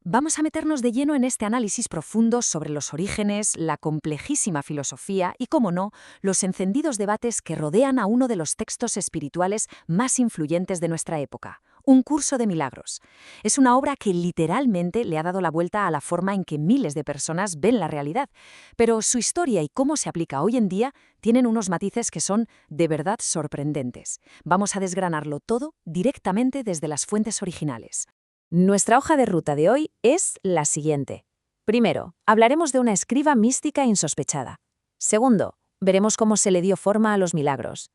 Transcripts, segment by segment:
Vamos a meternos de lleno en este análisis profundo sobre los orígenes, la complejísima filosofía y, cómo no, los encendidos debates que rodean a uno de los textos espirituales más influyentes de nuestra época, Un curso de milagros. Es una obra que literalmente le ha dado la vuelta a la forma en que miles de personas ven la realidad, pero su historia y cómo se aplica hoy en día tienen unos matices que son de verdad sorprendentes. Vamos a desgranarlo todo directamente desde las fuentes originales. Nuestra hoja de ruta de hoy es la siguiente. Primero, hablaremos de una escriba mística insospechada. Segundo, veremos cómo se le dio forma a los milagros.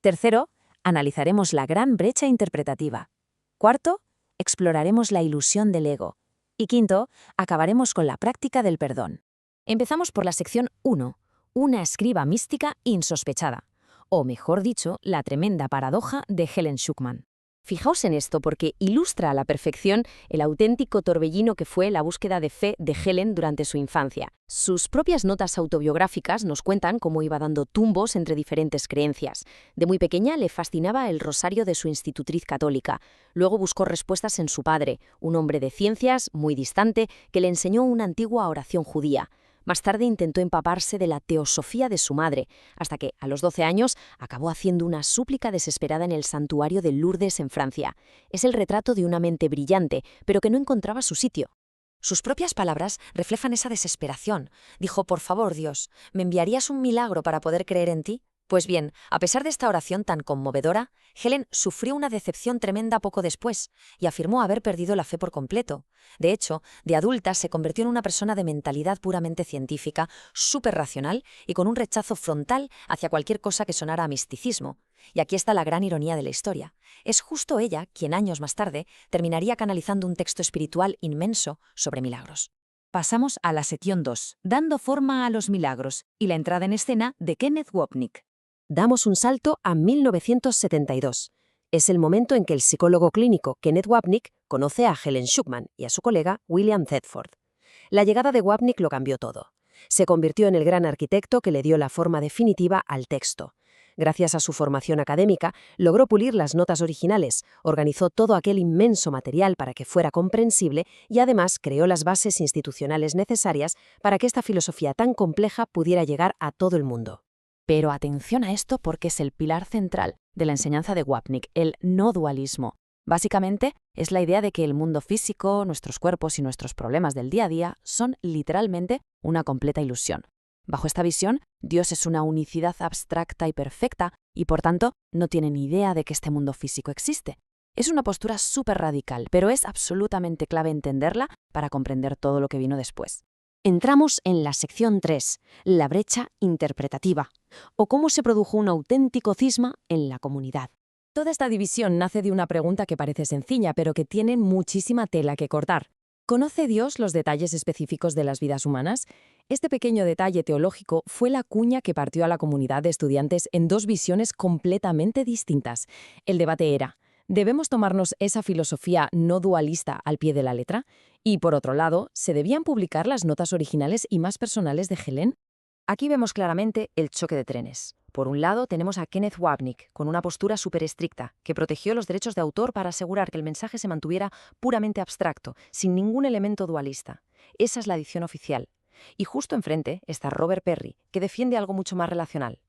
Tercero, analizaremos la gran brecha interpretativa. Cuarto, exploraremos la ilusión del ego. Y quinto, acabaremos con la práctica del perdón. Empezamos por la sección 1, una escriba mística insospechada. O mejor dicho, la tremenda paradoja de Helen Schucman. Fijaos en esto porque ilustra a la perfección el auténtico torbellino que fue la búsqueda de fe de Helen durante su infancia. Sus propias notas autobiográficas nos cuentan cómo iba dando tumbos entre diferentes creencias. De muy pequeña le fascinaba el rosario de su institutriz católica. Luego buscó respuestas en su padre, un hombre de ciencias muy distante que le enseñó una antigua oración judía. Más tarde intentó empaparse de la teosofía de su madre, hasta que, a los 12 años, acabó haciendo una súplica desesperada en el santuario de Lourdes en Francia. Es el retrato de una mente brillante, pero que no encontraba su sitio. Sus propias palabras reflejan esa desesperación. Dijo: «Por favor, Dios, ¿me enviarías un milagro para poder creer en ti?». Pues bien, a pesar de esta oración tan conmovedora, Helen sufrió una decepción tremenda poco después y afirmó haber perdido la fe por completo. De hecho, de adulta se convirtió en una persona de mentalidad puramente científica, súper racional y con un rechazo frontal hacia cualquier cosa que sonara a misticismo. Y aquí está la gran ironía de la historia. Es justo ella quien años más tarde terminaría canalizando un texto espiritual inmenso sobre milagros. Pasamos a la sección 2, dando forma a los milagros, y la entrada en escena de Kenneth Wapnick. Damos un salto a 1972. Es el momento en que el psicólogo clínico Kenneth Wapnick conoce a Helen Schucman y a su colega William Thetford. La llegada de Wapnick lo cambió todo. Se convirtió en el gran arquitecto que le dio la forma definitiva al texto. Gracias a su formación académica, logró pulir las notas originales, organizó todo aquel inmenso material para que fuera comprensible y además creó las bases institucionales necesarias para que esta filosofía tan compleja pudiera llegar a todo el mundo. Pero atención a esto porque es el pilar central de la enseñanza de Wapnick, el no dualismo. Básicamente, es la idea de que el mundo físico, nuestros cuerpos y nuestros problemas del día a día son literalmente una completa ilusión. Bajo esta visión, Dios es una unicidad abstracta y perfecta y, por tanto, no tiene ni idea de que este mundo físico existe. Es una postura súper radical, pero es absolutamente clave entenderla para comprender todo lo que vino después. Entramos en la sección 3, la brecha interpretativa, o cómo se produjo un auténtico cisma en la comunidad. Toda esta división nace de una pregunta que parece sencilla, pero que tiene muchísima tela que cortar. ¿Conoce Dios los detalles específicos de las vidas humanas? Este pequeño detalle teológico fue la cuña que partió a la comunidad de estudiantes en dos visiones completamente distintas. El debate era: ¿debemos tomarnos esa filosofía no dualista al pie de la letra? Y, por otro lado, ¿se debían publicar las notas originales y más personales de Helen? Aquí vemos claramente el choque de trenes. Por un lado, tenemos a Kenneth Wapnick, con una postura súper estricta, que protegió los derechos de autor para asegurar que el mensaje se mantuviera puramente abstracto, sin ningún elemento dualista. Esa es la edición oficial. Y justo enfrente está Robert Perry, que defiende algo mucho más relacional.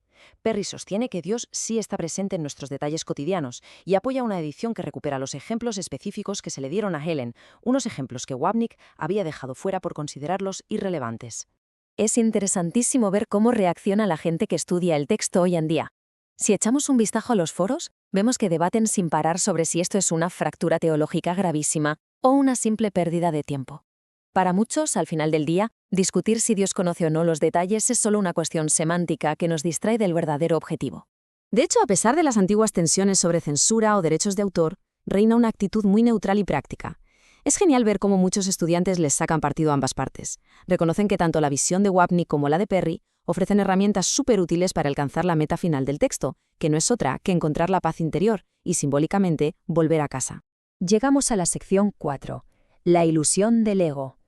Perry sostiene que Dios sí está presente en nuestros detalles cotidianos y apoya una edición que recupera los ejemplos específicos que se le dieron a Helen, unos ejemplos que Wapnick había dejado fuera por considerarlos irrelevantes. Es interesantísimo ver cómo reacciona la gente que estudia el texto hoy en día. Si echamos un vistazo a los foros, vemos que debaten sin parar sobre si esto es una fractura teológica gravísima o una simple pérdida de tiempo. Para muchos, al final del día, discutir si Dios conoce o no los detalles es solo una cuestión semántica que nos distrae del verdadero objetivo. De hecho, a pesar de las antiguas tensiones sobre censura o derechos de autor, reina una actitud muy neutral y práctica. Es genial ver cómo muchos estudiantes les sacan partido a ambas partes. Reconocen que tanto la visión de Wapnick como la de Perry ofrecen herramientas súper útiles para alcanzar la meta final del texto, que no es otra que encontrar la paz interior y, simbólicamente, volver a casa. Llegamos a la sección 4, la ilusión del ego.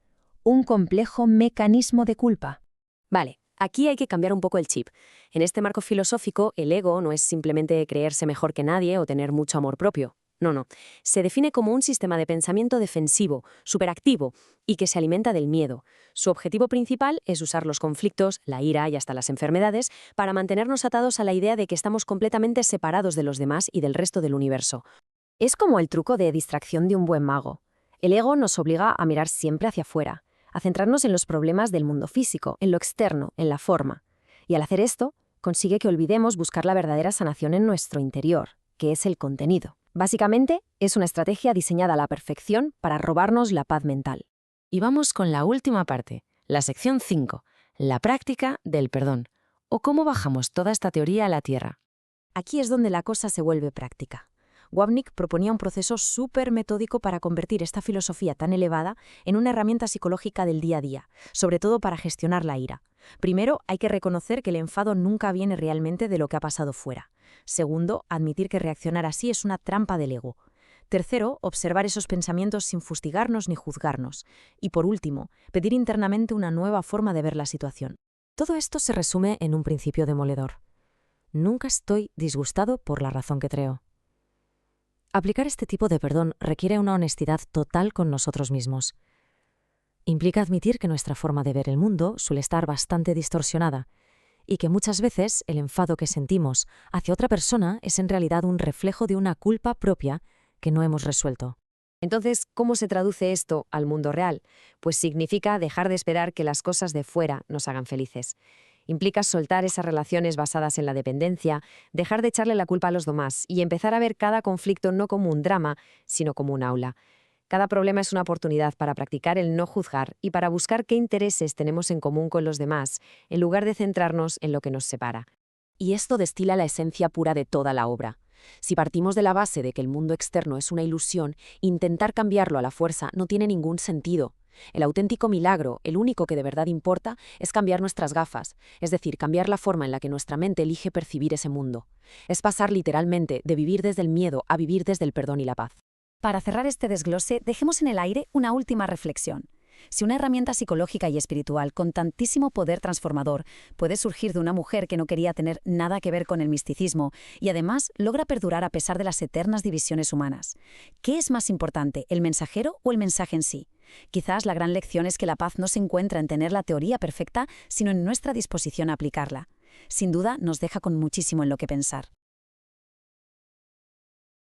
Un complejo mecanismo de culpa. Vale, aquí hay que cambiar un poco el chip. En este marco filosófico, el ego no es simplemente creerse mejor que nadie o tener mucho amor propio. No. Se define como un sistema de pensamiento defensivo, superactivo y que se alimenta del miedo. Su objetivo principal es usar los conflictos, la ira y hasta las enfermedades para mantenernos atados a la idea de que estamos completamente separados de los demás y del resto del universo. Es como el truco de distracción de un buen mago. El ego nos obliga a mirar siempre hacia afuera, a centrarnos en los problemas del mundo físico, en lo externo, en la forma. Y al hacer esto, consigue que olvidemos buscar la verdadera sanación en nuestro interior, que es el contenido. Básicamente, es una estrategia diseñada a la perfección para robarnos la paz mental. Y vamos con la última parte, la sección 5, la práctica del perdón, o cómo bajamos toda esta teoría a la tierra. Aquí es donde la cosa se vuelve práctica. Wapnick proponía un proceso súper metódico para convertir esta filosofía tan elevada en una herramienta psicológica del día a día, sobre todo para gestionar la ira. Primero, hay que reconocer que el enfado nunca viene realmente de lo que ha pasado fuera. Segundo, admitir que reaccionar así es una trampa del ego. Tercero, observar esos pensamientos sin fustigarnos ni juzgarnos. Y por último, pedir internamente una nueva forma de ver la situación. Todo esto se resume en un principio demoledor. Nunca estoy disgustado por la razón que creo. Aplicar este tipo de perdón requiere una honestidad total con nosotros mismos. Implica admitir que nuestra forma de ver el mundo suele estar bastante distorsionada y que muchas veces el enfado que sentimos hacia otra persona es en realidad un reflejo de una culpa propia que no hemos resuelto. Entonces, ¿cómo se traduce esto al mundo real? Pues significa dejar de esperar que las cosas de fuera nos hagan felices. Implica soltar esas relaciones basadas en la dependencia, dejar de echarle la culpa a los demás y empezar a ver cada conflicto no como un drama, sino como un aula. Cada problema es una oportunidad para practicar el no juzgar y para buscar qué intereses tenemos en común con los demás, en lugar de centrarnos en lo que nos separa. Y esto destila la esencia pura de toda la obra. Si partimos de la base de que el mundo externo es una ilusión, intentar cambiarlo a la fuerza no tiene ningún sentido. El auténtico milagro, el único que de verdad importa, es cambiar nuestras gafas, es decir, cambiar la forma en la que nuestra mente elige percibir ese mundo. Es pasar literalmente de vivir desde el miedo a vivir desde el perdón y la paz. Para cerrar este desglose, dejemos en el aire una última reflexión. Si una herramienta psicológica y espiritual con tantísimo poder transformador puede surgir de una mujer que no quería tener nada que ver con el misticismo y además logra perdurar a pesar de las eternas divisiones humanas, ¿qué es más importante, el mensajero o el mensaje en sí? Quizás la gran lección es que la paz no se encuentra en tener la teoría perfecta, sino en nuestra disposición a aplicarla. Sin duda, nos deja con muchísimo en lo que pensar.